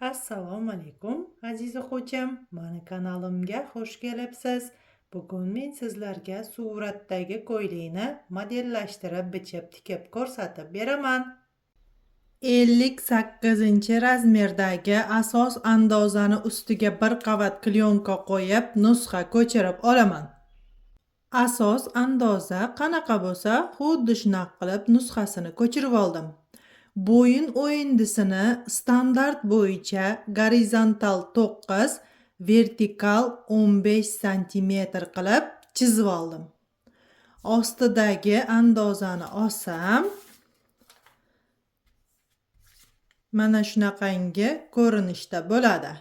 Assalomu alaykum aziz o'quvchim, mani kanalimga xush kelibsiz. Bugun men sizlarga suratdagi ko'ylakni modellashtirib, bichib, tikib ko'rsatib beraman. 58-razmerdagi asos andozani ustiga bir qavat klyonka qo'yib, nusxa ko'chirib olaman. Asos andoza qanaqa bo'lsa, xuddi shunaqa qilib nusxasini ko'chirib oldim. Bo'yin o'yindisini standart bo'yicha gorizontal 9, vertikal 15 cm qilib chizib oldim. Ostidagi andozani olsam, mana shunaqangi ko'rinishda bo'ladi.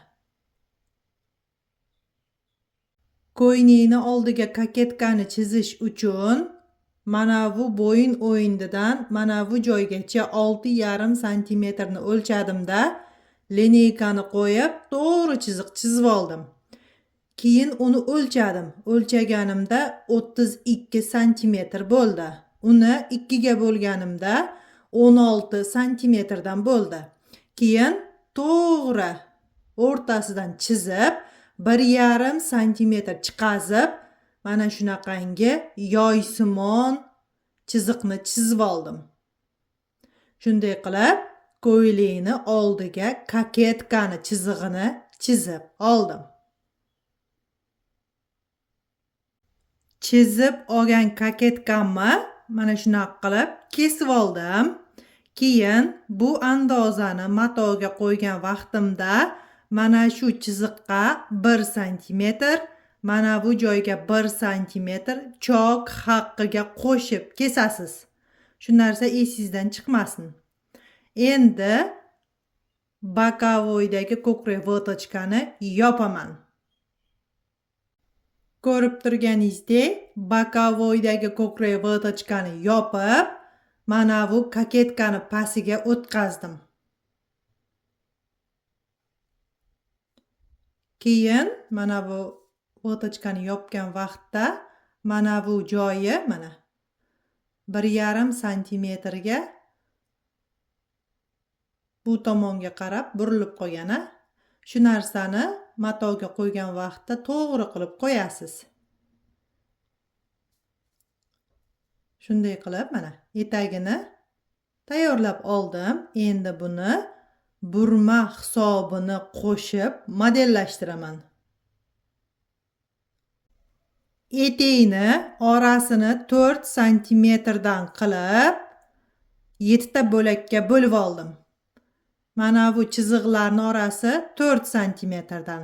Ko'ylakni oldiga kaketkani chizish uchun mana bu bo'yin o'yindidan mana bu joygacha 6,5 cm ni o'lchadimda, lineykani qo'yib to'g'ri chiziq chizib oldim. Keyin uni o'lchadim. O'lchaganimda 32 cm bo'ldi. Uni 2 ga bo'lganimda 16 cm dan bo'ldi. Keyin to'g'ri o'rtasidan chizib 1,5 cm chiqazib, mana shunaqangi yoysimon chiziqni chizib oldim. Shunday qilib, ko'ylakni oldiga kaketkani chizig'ini chizib oldim. Chizib olgan kaketkamni mana shunaqa qilib kesib oldim. Keyin bu andozani matoga qo'ygan vaqtimda mana shu chiziqqa 1 cm, mana bu joyga 1 cm chok haqqiga qo'shib kesasiz. Shu narsa esingizdan chiqmasin. Endi bokovoydagi ko'krak votochkani yopaman. Ko'rib turganingizdek, bokovoydagi ko'krak votochkani yopib, mana bu kaketkani pastiga o'tkazdim. Keyin mana bu votochkani yopgan vaqtda mana bu joyi mana 1,5 cm ga bu tomonga qarab burilib qolgan. Shu narsani matoga qo'ygan vaqtda to'g'ri qilib qo'yasiz. Shunday qilib mana etagini tayyorlab oldim. Endi buni burma hisobini qo'shib modellashtiraman. Etekni orasini 4 cm dan qilib 7 ta bo'lakka bo'lib oldim. Mana bu chiziqlarning orasi 4 cm dan.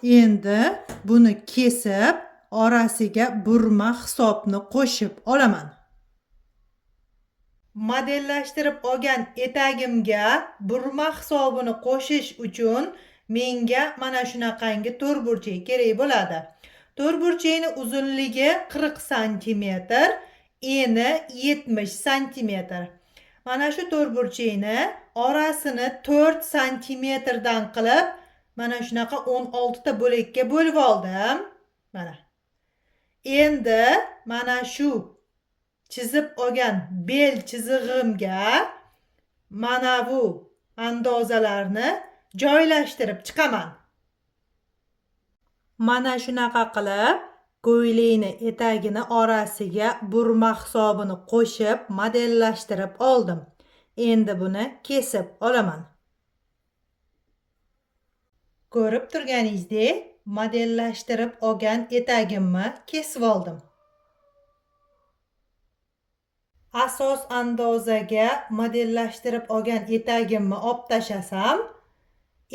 Endi buni kesib, orasiga burma hisobni qo'shib olaman. Modellashtirib olgan etagimga burma hisobini qo'shish uchun menga mana shunaqangi to'rtburchak kerak bo'ladi. To'rtburchakning uzunligi 40 cm, eni 70 cm. Mana shu to'rtburchakni orasini 4 cm dan qilib, mana shunaqa 16 ta bo'lakka bo'lib oldim. Mana. Endi mana shu chizib olgan bel chizig'imga mana bu andozalarni joylashtirib chiqaman. Mana shunaqa qilib ko'ylakni etagini orasiga burma hisobini qo'shib modellashtirib oldim. Endi buni kesib olaman. Ko'rib turganingizdek, modellashtirib olgan etagimni kesib oldim. Asos andozaga modellashtirib olgan etagimni olib tashlasam,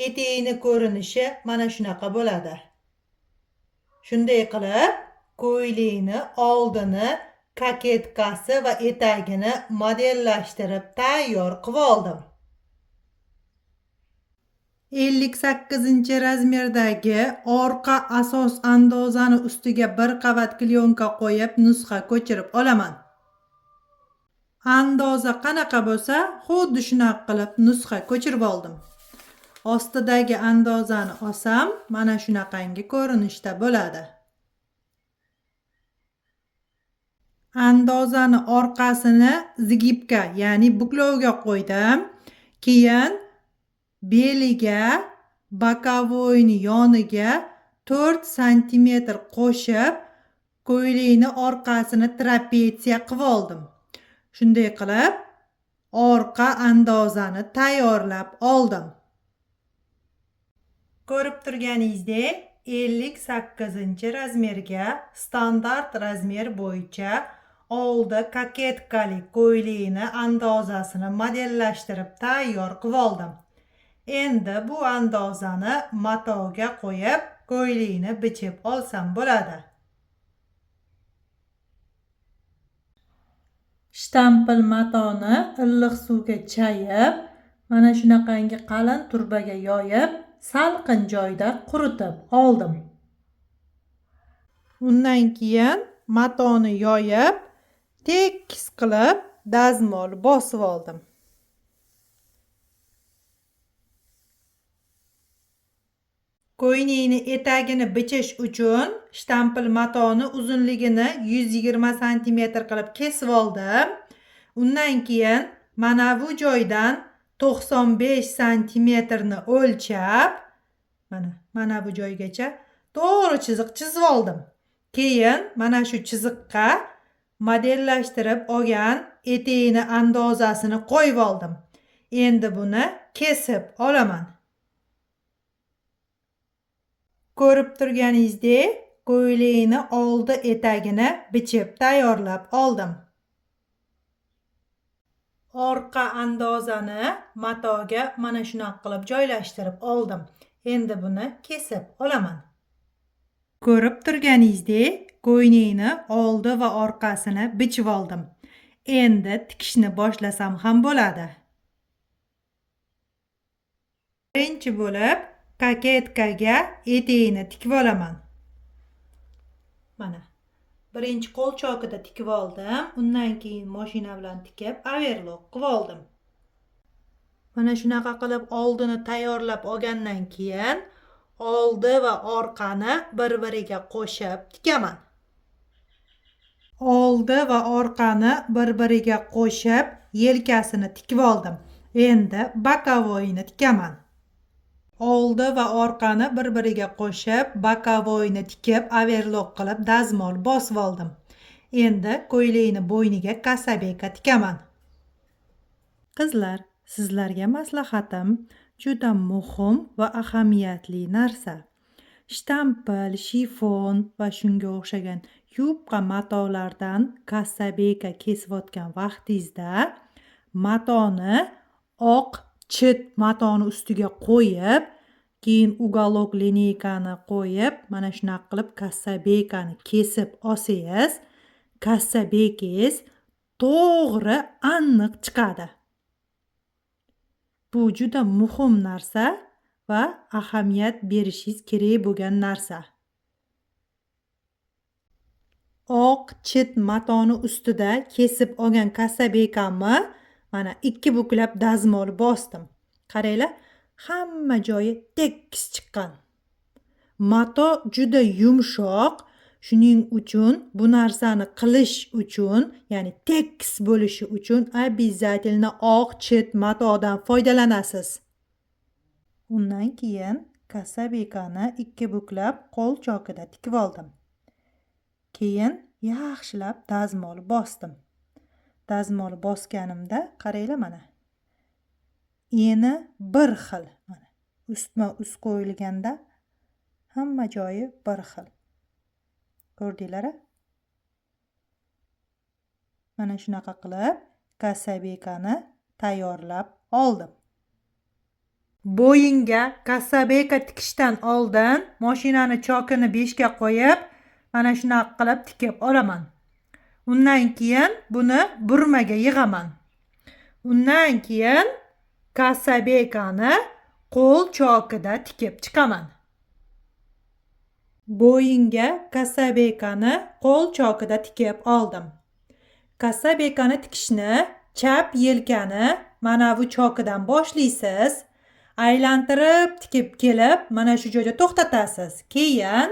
etekni ko'rinishi mana shunaqa bo'ladi. Shunday qilib, ko'ylakni oldini, kaketkasi va etagini modellashtirib tayyor qilib oldim. 58-razmerdagi orqa asos andozani ustiga bir qavat klyonka qo'yib nusxa ko'chirib olaman. Andoza qanaqa bo'lsa, xuddi shunaqa qilib nusxa ko'chirib oldim. Ostidagi andozani olsam, mana shunaqangi ko'rinishda bo'ladi. Andozani orqasini zigibga, ya'ni buklovga qo'ydim. Keyin beliga bokovoyni yoniga 4 santimetr qo'shib ko'ylakni orqasini trapetsiya qilib oldim. Shunday qilib orqa andozani tayyorlab oldim. Ko'rib turganingizdek 58-razmerga standart razmer bo'yicha oldi koketkali ko'ylakni andozasini modellashtirib tayyor qilib oldim. Endi bu andozani matoga qo'yib ko'ylakni bichib olsam bo'ladi. Shtampil matoni illiq suvga chayib, mana shunaqangi qalin turbaga yoyib, salqin joyda quritib oldim. Undan keyin matoni yoyib, tekis qilib dazmol bosib oldim. Ko'ylakni etagini bichish uchun shtampil matoni uzunligini 120 cm qilib kesib oldim. Undan keyin mana bu joydan 95 cm ni o'lchab, mana bu joygacha to'g'ri chiziq chizib oldim. Keyin mana shu chiziqqa modellashtirib olgan eteğini andozasini qo'yib oldim. Endi buni kesib olaman. Ko'rib turganingizdek, ko'ylakni oldi etagini bichib tayyorlab oldim. Orqa andozani matoga mana shunaqa qilib joylashtirib oldim. Endi buni kesib olaman. Ko'rib turganingizdek, ko'ylakni oldi va orqasini bichib oldim. Endi tikishni boshlasam ham bo'ladi. Birinchi bo'lib koketkaga eteğini tikib olaman. Mana birinchi qo'lchokida tikib oldim. Undan keyin mashina bilan tikib overlock qilib oldim. Mana shunaqa qilib oldini tayyorlab olgandan keyin oldi va orqani bir-biriga qo'shib tikaman. Oldi va orqani bir-biriga qo'shib yelkasini tikib oldim. Endi bokovoyni tikaman. Oldi va orqani bir-biriga qo'shib bokovoyni tikib overlock qilib dazmol bosib oldim. Endi ko'ylakni bo'yniga kasabeka tikaman. Qizlar, sizlarga maslahatim juda muhim va ahamiyatli narsa. Shtampil, shifon va shunga o'xshagan yupqa matolardan kasabeka kesayotgan vaqtingizda matoni oq chit matoni ustiga qo'yib, keyin uголок lineykani qo'yib, mana shunaqa qilib kasabekani kesib olsangiz, kasabekangiz to'g'ri aniq chiqadi. Bu juda muhim narsa va ahamiyat berishingiz kerak bo'lgan narsa. Oq chit matoni ustida kesib olgan kasabekamni mana 2 buklab dazmol bosdim. Qaranglar, hamma joyi tekis chiqqan. Mato juda yumshoq, shuning uchun bu narsani qilish uchun, ya'ni tekis bo'lishi uchun обязательно oq chit matodan foydalanasiz. Undan keyin kasabekani 2 buklab qo'lchokida tikib oldim. Keyin yaxshilab dazmol bosdim. Dazmol bosganimda qaranglar mana. Eni bir xil. Mana ustma-ust qo'yilganda hamma joyi bir xil. Ko'rdinglar-a? Mana shunaqa qilib kasabekani tayyorlab oldim. Bo'yinga kasabeka tikishdan oldin mashinani chokini 5 ga qo'yib, mana shunaqa qilib tikib olaman. Undan keyin buni burmaga yig'aman. Undan keyin kasabekani qo'l chokida tikib chiqaman. Bo'yinga kasabekani qo'l chokida tikib oldim. Kasabekani tikishni chap yelkani mana bu chokidan boshlaysiz. Aylantirib tikib kelib, mana shu joyda to'xtatasiz. Keyin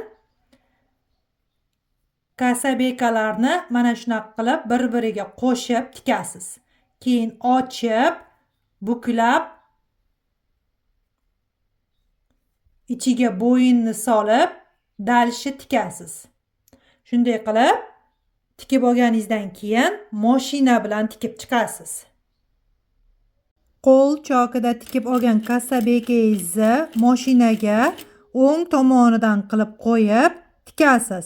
kasabekalarni mana shunaqa qilib bir-biriga qo'shib tikasiz. Keyin ochib, buklab ichiga bo'yinni solib dalishni tikasiz. Shunday qilib tikib olganingizdan keyin mashina bilan tikib chiqasiz. Qo'l chokida tikib olgan kassa bekangizni mashinaga o'ng tomonidan qilib qo'yib tikasiz.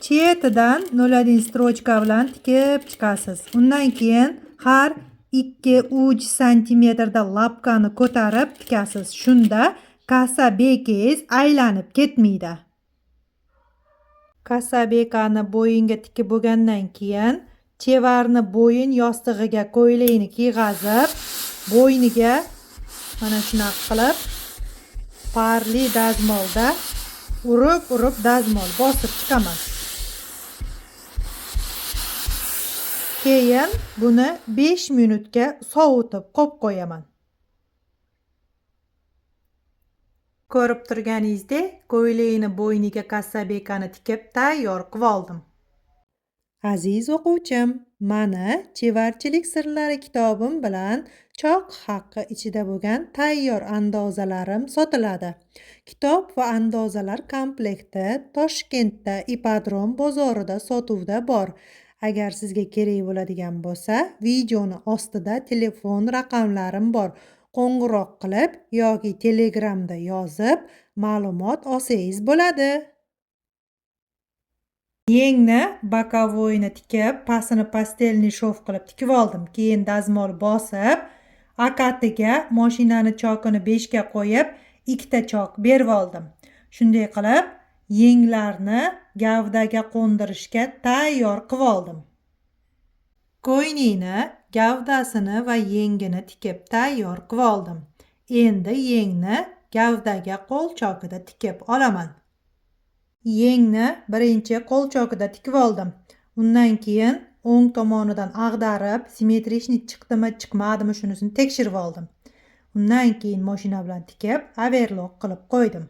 Chetidan 0,1 strochka bilan tikib chiqasiz. Undan keyin har 2-3 santimetrda lapkani ko'tarib tikasiz. Shunda kassa bekangiz aylanib ketmaydi. Kassa bekani bo'yinga tikib bo'lgandan keyin chevarni bo'yin yostig'iga ko'ylakni kiyg'azib, bo'yniga mana shunaqa qilib parli dazmolda urib dazmol bosib chiqaman. Keyin buni 5 minutga sovutib qo'yib qo'yaman. Ko'rib turganingizdek, ko'ylakni bo'yniga kassa bekani tikib tayyor qilib oldim. Aziz o'quvchim, mana chevarchilik sirlari kitobim bilan choq haqqi ichida bo'lgan tayyor andozalarim sotiladi. Kitob va andozalar komplekti Toshkentda Ipodrom bozorida sotuvda bor. Agar sizga kerak bo'ladigan bo'lsa, videoni ostida telefon raqamlarim bor. Qo'ng'iroq qilib yoki Telegramda yozib ma'lumot olsangiz bo'ladi. Yengni bokovoyni tikib, pastini pastelni shof qilib tikib oldim. Keyin dazmol bosib, akatiga mashinani chokini 5 ga qo'yib, 2 ta chok berib oldim. Shunday qilib, yenglarni gavdaga qo'ndirishga tayyor qilib oldim. Ko'ylakni gavdasini va yengini tikib tayyor qilib oldim. Endi yengni gavdaga qo'l chokida tikib olaman. Yengni birinchi qo'l chokida tikib oldim. Undan keyin o'ng tomonidan ag'darib, simmetrичный chiqdimi, chiqmadimi shunisini tekshirib oldim. Undan keyin mashina bilan tikib, overlock qilib qo'ydim.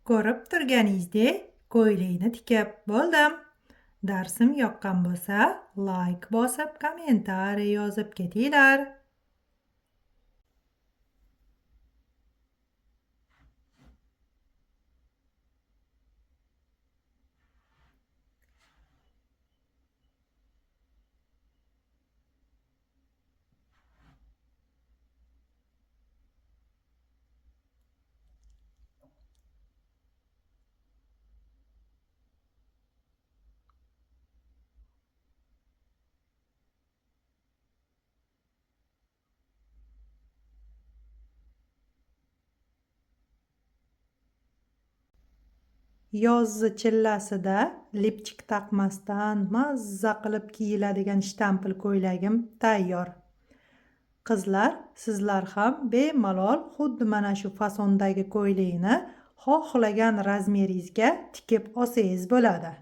Ko'rib turganingizdek, ko'ylakni tikib bo'ldim. Darsim yoqqan bo'lsa, like bosib, kommentariy yozib ketinglar. Yozgi chillasida lipchik taqmasdan mazza qilib kiyiladigan shtampil ko'ylagim tayyor. Qizlar, sizlar ham bemalol xuddi mana shu fasondagi ko'ylakni xohlagan razmeringizga tikib olsangiz bo'ladi.